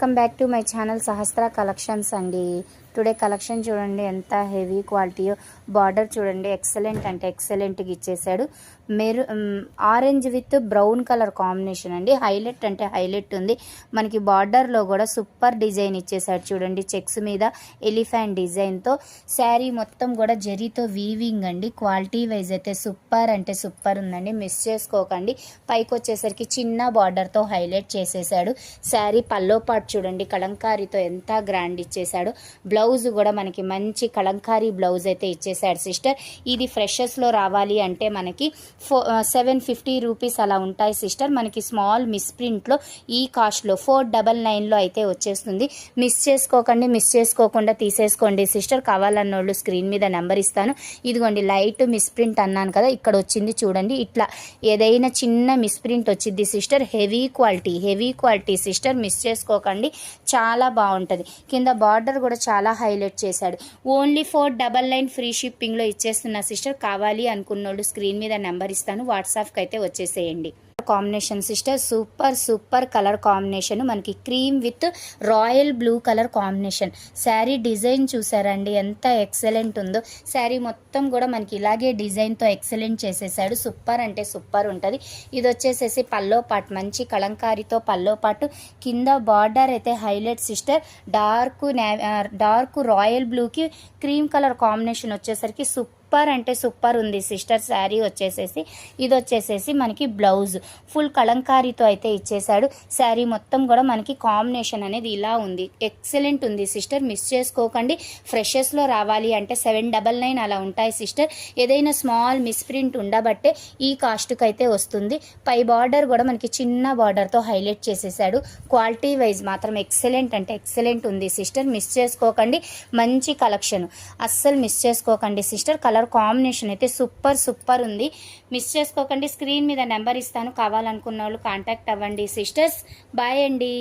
Welcome back to my channel Sahasra collections అండి. Today collection చూడండి ఎంత హెవీ క్వాలిటీయో. బార్డర్ చూడండి ఎక్సలెంట్ అంటే ఎక్సలెంట్గా ఇచ్చేసాడు. Orange with brown colour combination అండి. హైలైట్ అంటే హైలైట్ ఉంది. మనకి బార్డర్లో కూడా సూపర్ డిజైన్ ఇచ్చేసాడు చూడండి. చెక్స్ మీద ఎలిఫెంట్ డిజైన్తో శారీ మొత్తం కూడా జరీతో వీవింగ్ అండి. క్వాలిటీ వైజ్ అయితే సూపర్ అంటే సూపర్ ఉందండి. మిస్ చేసుకోకండి. పైకి వచ్చేసరికి చిన్న బార్డర్తో హైలైట్ చేసేసాడు. శారీ పల్లో పాటు చూడండి కలంకారీతో ఎంత గ్రాండ్ ఇచ్చేసాడు. బ్లౌజ్ కూడా మనకి మంచి కలంకారీ బ్లౌజ్ అయితే ఇచ్చేసాడు సిస్టర్. ఇది ఫ్రెషర్స్లో రావాలి అంటే మనకి 750 రూపీస్ అలా ఉంటాయి సిస్టర్. మనకి స్మాల్ మిస్ ప్రింట్లో ఈ కాస్ట్లో 499లో అయితే వచ్చేస్తుంది. మిస్ చేసుకోకండి. మిస్ చేసుకోకుండా తీసేసుకోండి సిస్టర్. కావాలన్నోళ్ళు స్క్రీన్ మీద నెంబర్ ఇస్తాను. ఇదిగోండి లైట్ మిస్ ప్రింట్ అన్నాను కదా, ఇక్కడ వచ్చింది చూడండి. ఇట్లా ఏదైనా చిన్న మిస్ ప్రింట్ వచ్చింది sister. Heavy quality sister. Miss చేసుకోకండి. చాలా బాగుంటుంది. కింద బార్డర్ కూడా చాలా హైలైట్ చేశాడు. ఓన్లీ 499 ఫ్రీ షిప్పింగ్లో ఇచ్చేస్తున్నా సిస్టర్. కావాలి అనుకున్నోళ్ళు స్క్రీన్ మీద నెంబర్ ఇస్తాను, వాట్సాప్కి అయితే వచ్చేసేయండి. Combination sister super colour combination. మనకి cream with royal blue colour combination. Sari design చూసారండి ఎంత ఎక్సలెంట్ ఉందో. శారీ మొత్తం కూడా మనకి ఇలాగే డిజైన్తో ఎక్సలెంట్ చేసేసాడు. సూపర్ అంటే సూపర్ ఉంటుంది. ఇది వచ్చేసేసి పల్లో పాటు మంచి కలంకారీతో పల్లో పాటు. కింద బార్డర్ అయితే హైలైట్ సిస్టర్. డార్క్ రాయల్ బ్లూకి క్రీమ్ కలర్ కాంబినేషన్ వచ్చేసరికి సూపర్ అంటే సూపర్ ఉంది సిస్టర్. శారీ వచ్చేసేసి ఇది వచ్చేసేసి మనకి బ్లౌజ్ ఫుల్ కలంకారీతో అయితే ఇచ్చేసాడు. శారీ మొత్తం కూడా మనకి కాంబినేషన్ అనేది ఇలా ఉంది. ఎక్సలెంట్ ఉంది సిస్టర్. మిస్ చేసుకోకండి. ఫ్రెషెస్లో రావాలి అంటే 799 అలా ఉంటాయి సిస్టర్. ఏదైనా స్మాల్ మిస్ ప్రింట్ ఉండబట్టే ఈ కాస్ట్కి అయితే వస్తుంది. పై బార్డర్ కూడా మనకి చిన్న బార్డర్తో హైలైట్ చేసేసాడు. క్వాలిటీ వైజ్ మాత్రం ఎక్సలెంట్ అంటే ఎక్సలెంట్ ఉంది సిస్టర్. మిస్ చేసుకోకండి. మంచి కలెక్షన్, అస్సలు మిస్ చేసుకోకండి సిస్టర్. కలర్ కాంబినేషన్ అయితే సూపర్ ఉంది. మిస్ చేసుకోకండి. స్క్రీన్ మీద నెంబర్ ఇస్తాను, కావాలనుకున్న వాళ్ళు కాంటాక్ట్ అవ్వండి సిస్టర్స్. బాయ్ అండి.